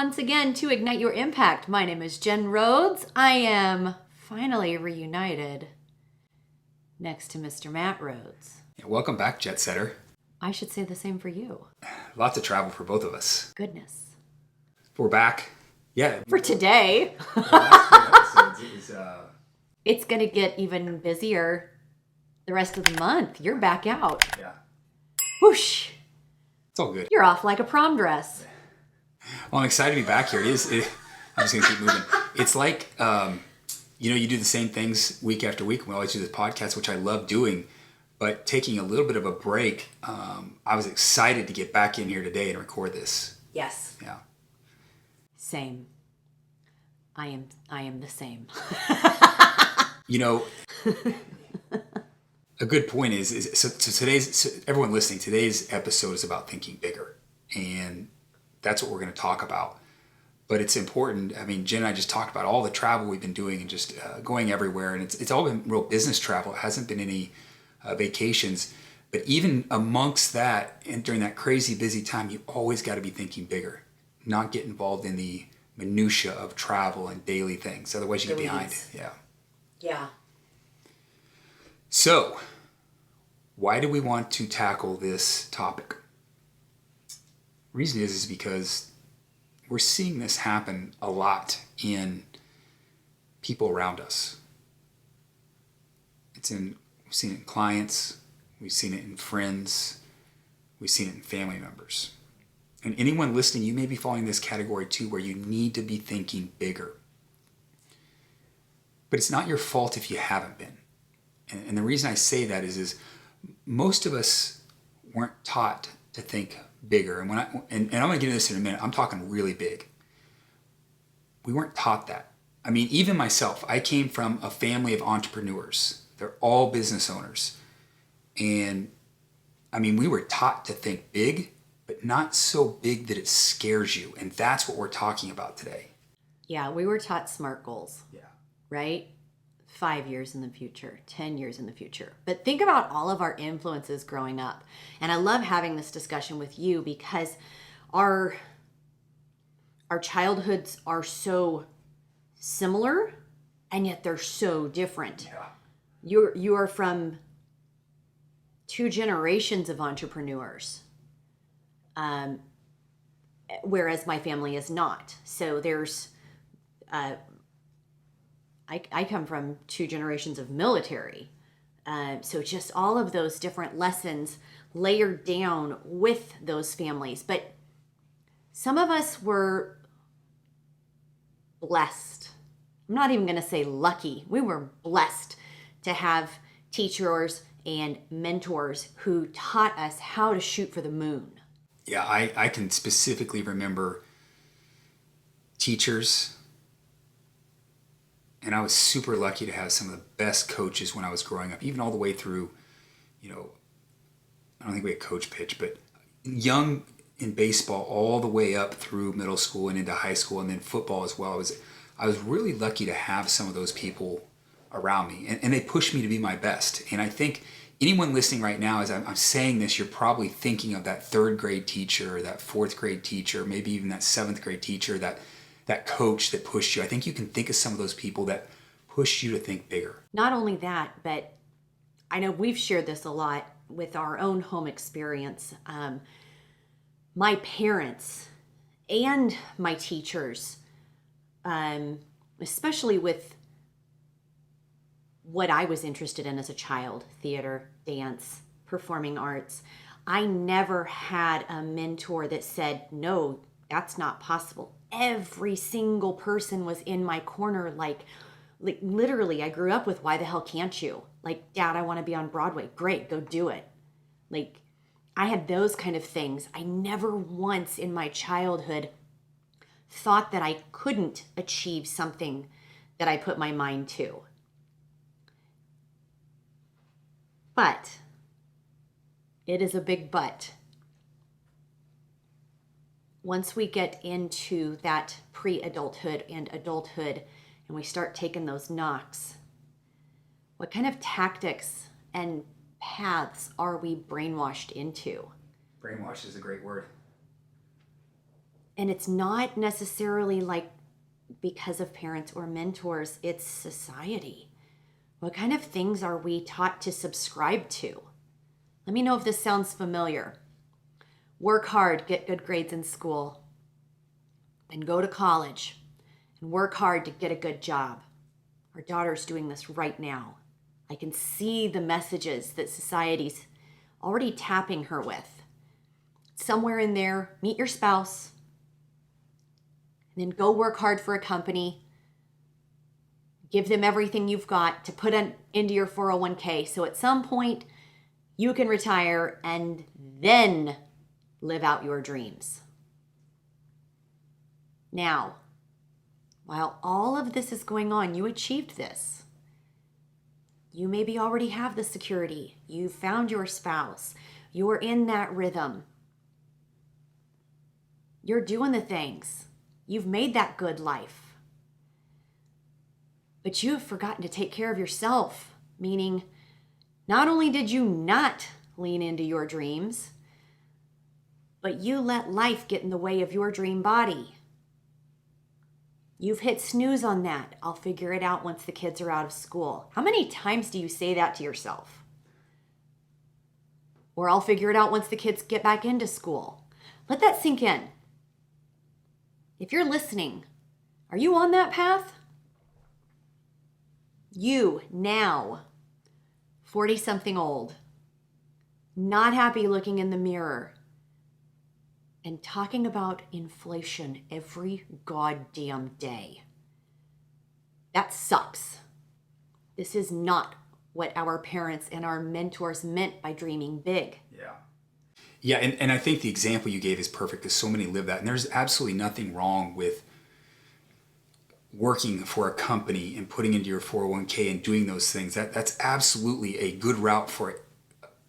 once again to Ignite Your Impact. My name is Jen Rhodes. I am finally reunited next to Mr. Matt Rhodes. Yeah, welcome back, Jet Setter. I should say the same for you. Lots of travel for both of us. Goodness. We're back. Yeah. For today. The last 2 episodes, It's going to get even busier the rest of the month. You're back out. Yeah. Whoosh. It's all good. You're off like a prom dress. Well, I'm excited to be back here. I'm just going to keep moving. It's like, you do the same things week after week. We always do this podcast, which I love doing. But taking a little bit of a break, I was excited to get back in here today and record this. Yes. Yeah. Same. I am the same. A good point is everyone listening, today's episode is about thinking bigger. And that's what we're going to talk about. But it's important. I mean, Jen and I just talked about all the travel we've been doing and just going everywhere. And it's all been real business travel. It hasn't been any vacations. But even amongst that and during that crazy busy time, you always got to be thinking bigger. Not get involved in the minutia of travel and daily things. Otherwise you get behind. Yeah. Yeah. So, why do we want to tackle this topic? Reason is because we're seeing this happen a lot in people around us. We've seen it in clients, we've seen it in friends, we've seen it in family members. And anyone listening, you may be falling in this category too, where you need to be thinking bigger. But it's not your fault if you haven't been. And the reason I say that is most of us weren't taught to think bigger. And I'm going to get into this in a minute. I'm talking really big. We weren't taught that. I mean, even myself, I came from a family of entrepreneurs. They're all business owners. And I mean, we were taught to think big, but not so big that it scares you. And that's what we're talking about today. Yeah, we were taught SMART goals. Yeah. Right? 5 years in the future, 10 years in the future. But think about all of our influences growing up. And I love having this discussion with you because our childhoods are so similar and yet they're so different. Yeah. You are from 2 generations of entrepreneurs. Whereas my family is not. So there's I come from 2 generations of military. So just all of those different lessons layered down with those families. But some of us were blessed. I'm not even going to say lucky. We were blessed to have teachers and mentors who taught us how to shoot for the moon. Yeah, I can specifically remember teachers. And I was super lucky to have some of the best coaches when I was growing up, even all the way through, I don't think we had coach pitch, but young in baseball all the way up through middle school and into high school and then football as well. I was really lucky to have some of those people around me and they pushed me to be my best. And I think anyone listening right now, as I'm saying this, you're probably thinking of that 3rd grade teacher, or that 4th grade teacher, maybe even that 7th grade teacher, that coach that pushed you. I think you can think of some of those people that pushed you to think bigger. Not only that, but I know we've shared this a lot with our own home experience. My parents and my teachers, especially with what I was interested in as a child, theater, dance, performing arts, I never had a mentor that said, no, that's not possible. Every single person was in my corner, like literally, I grew up with, why the hell can't you? Like, Dad, I want to be on Broadway. Great, go do it. Like, I had those kind of things. I never once in my childhood thought that I couldn't achieve something that I put my mind to. But, it is a big but. Once we get into that pre-adulthood and adulthood and we start taking those knocks, what kind of tactics and paths are we brainwashed into? Brainwashed is a great word. And it's not necessarily like because of parents or mentors, it's society. What kind of things are we taught to subscribe to? Let me know if this sounds familiar. Work hard, get good grades in school, then go to college and work hard to get a good job. Our daughter's doing this right now. I can see the messages that society's already tapping her with. Somewhere in there, meet your spouse, and then go work hard for a company. Give them everything you've got to put into your 401k. So at some point, you can retire and then live out your dreams. Now, while all of this is going on, you achieved this. You maybe already have the security. You found your spouse. You're in that rhythm. You're doing the things. You've made that good life. But you have forgotten to take care of yourself, meaning not only did you not lean into your dreams, but you let life get in the way of your dream body. You've hit snooze on that. I'll figure it out once the kids are out of school. How many times do you say that to yourself? Or I'll figure it out once the kids get back into school. Let that sink in. If you're listening, are you on that path? You now, 40-something old, not happy looking in the mirror, and talking about inflation every goddamn day. That sucks. This is not what our parents and our mentors meant by dreaming big. Yeah. Yeah, and I think the example you gave is perfect because so many live that. And there's absolutely nothing wrong with working for a company and putting into your 401k and doing those things. That's absolutely a good route for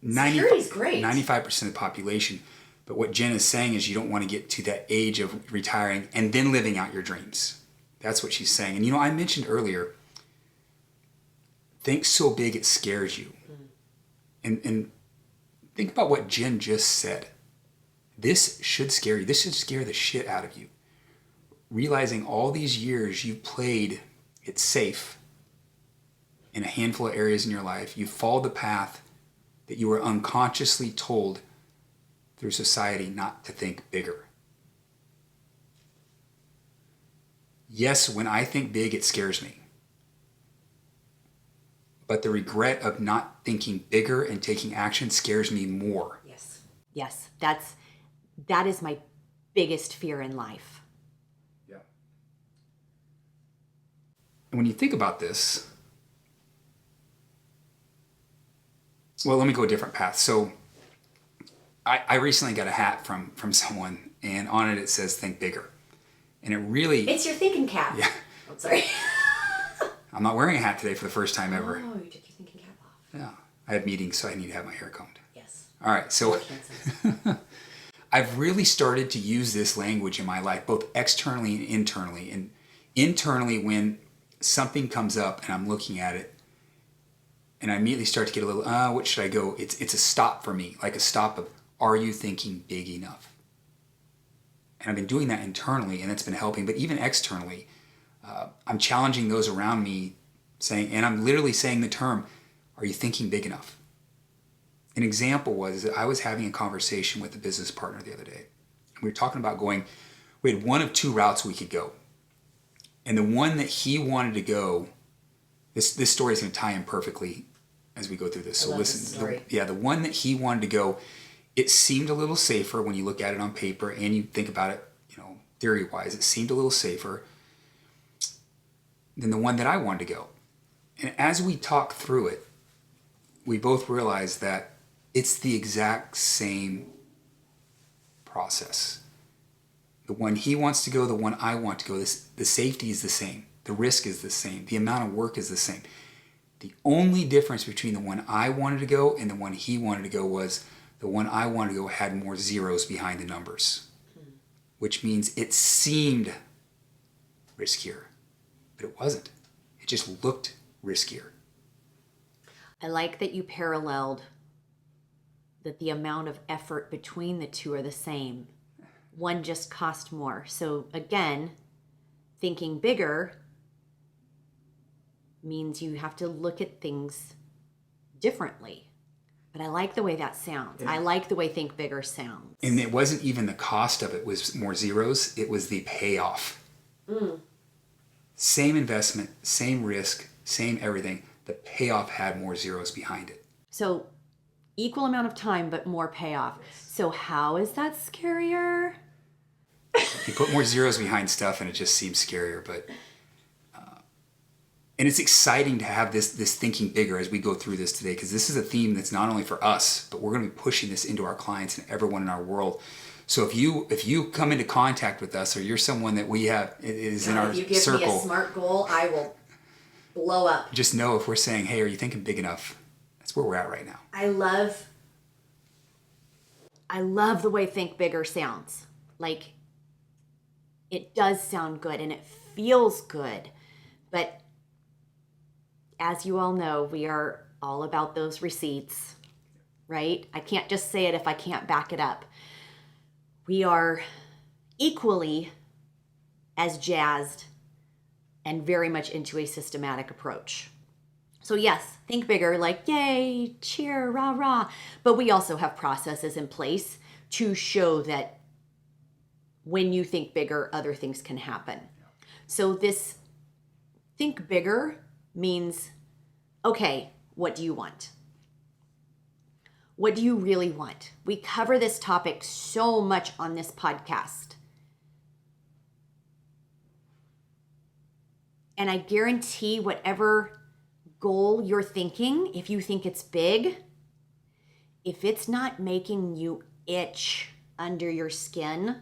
95% of the population. But what Jen is saying is you don't want to get to that age of retiring and then living out your dreams. That's what she's saying. And you know, I mentioned earlier, think so big it scares you. And think about what Jen just said. This should scare you. This should scare the shit out of you. Realizing all these years you played it safe in a handful of areas in your life. You followed the path that you were unconsciously told through society not to think bigger. Yes, when I think big, it scares me. But the regret of not thinking bigger and taking action scares me more. Yes, that is my biggest fear in life. Yeah. And when you think about this, well, let me go a different path. So I recently got a hat from someone, and on it says "Think Bigger," and it really. It's your thinking cap. Yeah. I'm sorry. I'm not wearing a hat today for the first time ever. Oh, you took your thinking cap off. Yeah, I had meetings, so I need to have my hair combed. Yes. All right, so I've really started to use this language in my life, both externally and internally. And internally, when something comes up and I'm looking at it, and I immediately start to get a little, what should I go? It's a stop for me, like a stop of, are you thinking big enough? And I've been doing that internally, and it's been helping. But even externally, I'm challenging those around me, saying, and I'm literally saying the term, are you thinking big enough? An example was that I was having a conversation with a business partner the other day. We were talking about we had one of two routes we could go. And the one that he wanted to go, this story is going to tie in perfectly as we go through this. So listen, the one that he wanted to go, it seemed a little safer when you look at it on paper and you think about it, theory-wise, it seemed a little safer than the one that I wanted to go. And as we talked through it, we both realized that it's the exact same process. The one he wants to go, the one I want to go, the safety is the same. The risk is the same. The amount of work is the same. The only difference between the one I wanted to go and the one he wanted to go was the one I wanted to go had more zeros behind the numbers, which means it seemed riskier, but it wasn't. It just looked riskier. I like that you paralleled that the amount of effort between the two are the same. one just cost more. So again, thinking bigger means you have to look at things differently. But I like the way that sounds. I like the way think bigger sounds. And it wasn't even the cost of it was more zeros. It was the payoff. Same investment, same risk, same everything. The payoff had more zeros behind it. So equal amount of time, but more payoff. So how is that scarier? You put more zeros behind stuff and it just seems scarier, but and it's exciting to have this thinking bigger as we go through this today, because this is a theme that's not only for us, but we're going to be pushing this into our clients and everyone in our world. So if you come into contact with us, or you're someone that we have is in our circle, if you give me a SMART goal, I will blow up. Just know if we're saying, hey, are you thinking big enough? That's where we're at right now. I love the way think bigger sounds. Like, it does sound good and it feels good. But as you all know, we are all about those receipts, right? I can't just say it if I can't back it up. We are equally as jazzed and very much into a systematic approach. So yes, think bigger, like yay, cheer, rah, rah. But we also have processes in place to show that when you think bigger, other things can happen. So this think bigger means, okay, what do you want? What do you really want? We cover this topic so much on this podcast. And I guarantee whatever goal you're thinking, if you think it's big, if it's not making you itch under your skin,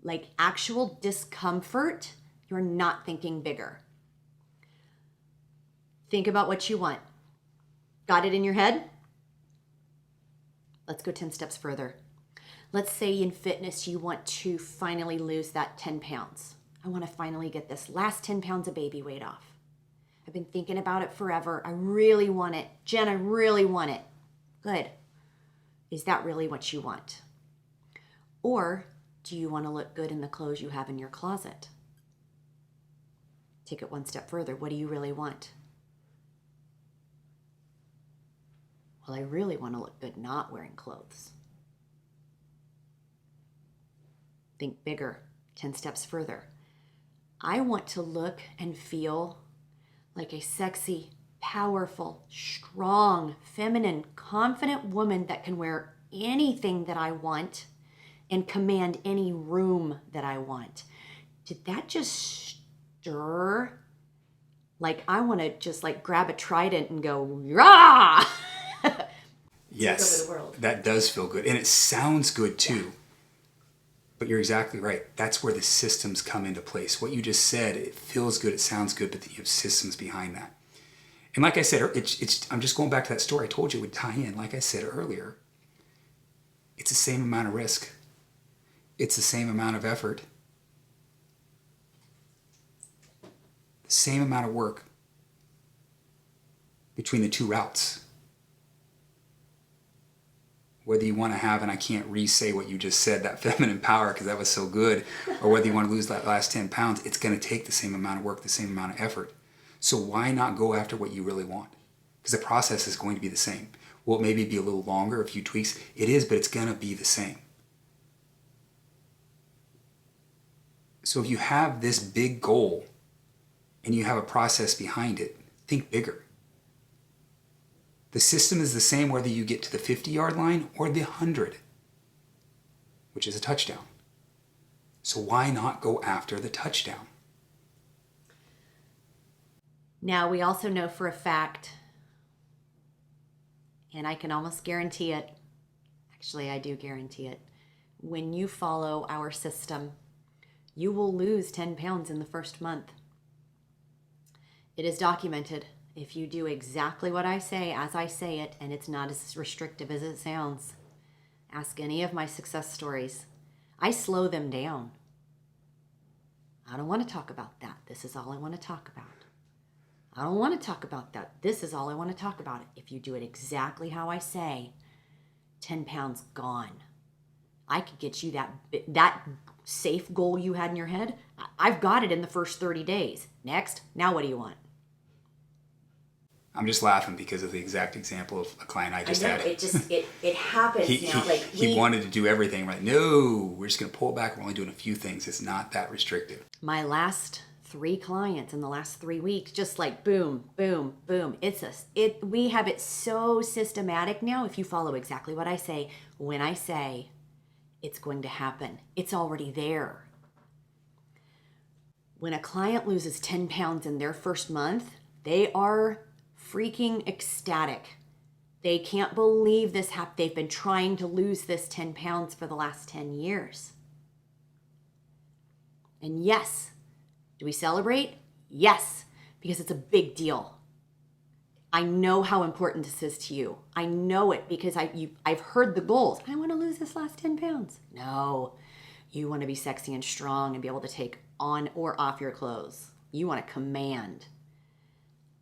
like actual discomfort, you're not thinking bigger. Think about what you want. Got it in your head? Let's go 10 steps further. Let's say in fitness you want to finally lose that 10 pounds. I want to finally get this last 10 pounds of baby weight off. I've been thinking about it forever. I really want it. Jen, I really want it. Good. Is that really what you want? Or do you want to look good in the clothes you have in your closet? Take it one step further. What do you really want? Well, I really want to look good not wearing clothes. Think bigger. 10 steps further. I want to look and feel like a sexy, powerful, strong, feminine, confident woman that can wear anything that I want and command any room that I want. Did that just stir? Like, I want to just like grab a trident and go, rah! Yes, Take over the world. that does feel good. And it sounds good too. But you're exactly right. That's where the systems come into place. What you just said, it feels good, it sounds good, but you have systems behind that. And like I said, I'm just going back to that story I told you it would tie in. Like I said earlier, it's the same amount of risk. It's the same amount of effort. The same amount of work between the two routes. Whether you want to have, and I can't re-say what you just said, that feminine power, because that was so good, or whether you want to lose that last 10 pounds, it's going to take the same amount of work, the same amount of effort. So why not go after what you really want? Because the process is going to be the same. Will it maybe be a little longer, a few tweaks? It is, but it's going to be the same. So if you have this big goal and you have a process behind it, think bigger. The system is the same whether you get to the 50-yard line or the 100, which is a touchdown. So why not go after the touchdown? Now, we also know for a fact, and I can almost guarantee it, actually I do guarantee it, when you follow our system, you will lose 10 pounds in the first month. It is documented. If you do exactly what I say as I say it, and it's not as restrictive as it sounds, ask any of my success stories. I slow them down. I don't want to talk about that. This is all I want to talk about. I don't want to talk about that. This is all I want to talk about. If you do it exactly how I say, 10 pounds gone. I could get you that safe goal you had in your head. I've got it in the first 30 days. Next, now what do you want? I'm just laughing because of the exact example of a client I just had. It happens now. He wanted to do everything right. No, we're just going to pull it back. We're only doing a few things. It's not that restrictive. My last 3 clients in the last 3 weeks, just like boom, boom, boom. We have it so systematic now. If you follow exactly what I say, when I say it's going to happen, it's already there. When a client loses 10 pounds in their first month, they are freaking ecstatic. They can't believe this happened. They've been trying to lose this 10 pounds for the last 10 years. And yes, do we celebrate? Yes, because it's a big deal. I know how important this is to you. I know it because I've heard the goals. I want to lose this last 10 pounds. No, you want to be sexy and strong and be able to take on or off your clothes. You want to command.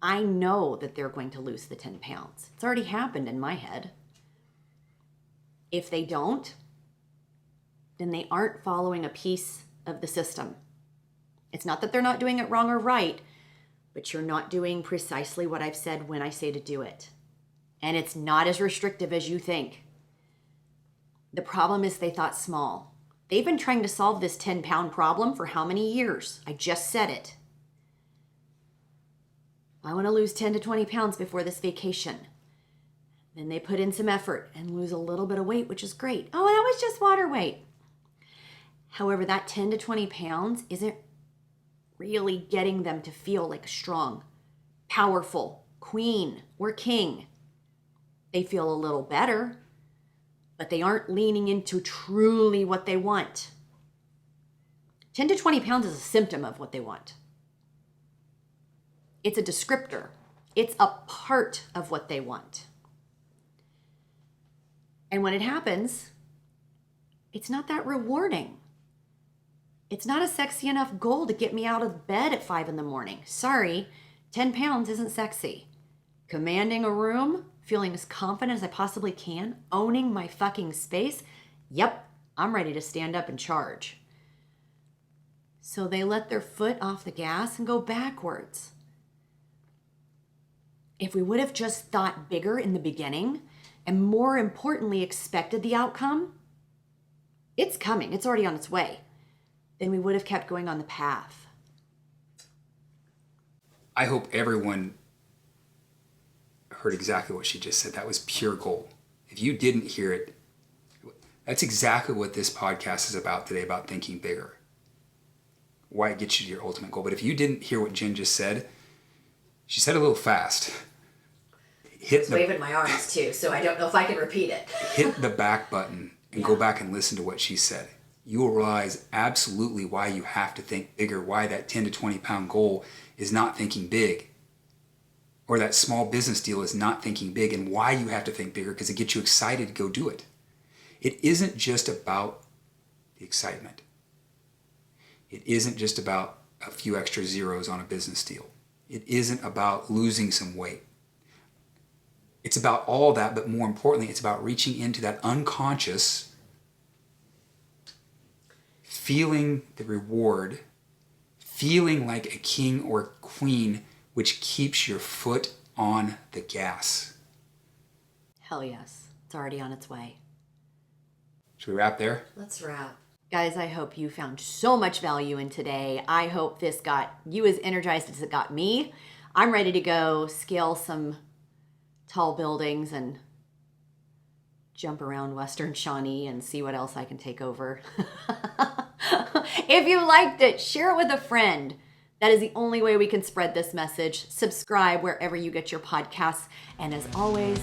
I know that they're going to lose the 10 pounds. It's already happened in my head. If they don't, then they aren't following a piece of the system. It's not that they're not doing it wrong or right, but you're not doing precisely what I've said when I say to do it. And it's not as restrictive as you think. The problem is they thought small. They've been trying to solve this 10-pound problem for how many years? I just said it. I want to lose 10 to 20 pounds before this vacation. Then they put in some effort and lose a little bit of weight, which is great. Oh, that was just water weight. However, that 10 to 20 pounds isn't really getting them to feel like a strong, powerful queen or king. They feel a little better, but they aren't leaning into truly what they want. 10 to 20 pounds is a symptom of what they want. It's a descriptor. It's a part of what they want. And when it happens, it's not that rewarding. It's not a sexy enough goal to get me out of bed at 5 a.m. Sorry, 10 pounds isn't sexy. Commanding a room, feeling as confident as I possibly can, owning my fucking space, yep, I'm ready to stand up and charge. So they let their foot off the gas and go backwards. If we would have just thought bigger in the beginning, and more importantly, expected the outcome, it's coming, it's already on its way, then we would have kept going on the path. I hope everyone heard exactly what she just said. That was pure gold. If you didn't hear it, that's exactly what this podcast is about today, about thinking bigger. Why it gets you to your ultimate goal. But if you didn't hear what Jen just said, she said it a little fast. I was waving my arms too, so I don't know if I can repeat it. Hit the back button and go back and listen to what she said. You will realize absolutely why you have to think bigger, why that 10 to 20 pound goal is not thinking big, or that small business deal is not thinking big, and why you have to think bigger, because it gets you excited to go do it. It isn't just about the excitement. It isn't just about a few extra zeros on a business deal. It isn't about losing some weight. It's about all that, but more importantly, it's about reaching into that unconscious, feeling the reward, feeling like a king or queen, which keeps your foot on the gas. Hell yes. It's already on its way. Should we wrap there? Let's wrap. Guys, I hope you found so much value in today. I hope this got you as energized as it got me. I'm ready to go scale some tall buildings and jump around Western Shawnee and see what else I can take over. If you liked it, share it with a friend. That is the only way we can spread this message. Subscribe wherever you get your podcasts. And as always,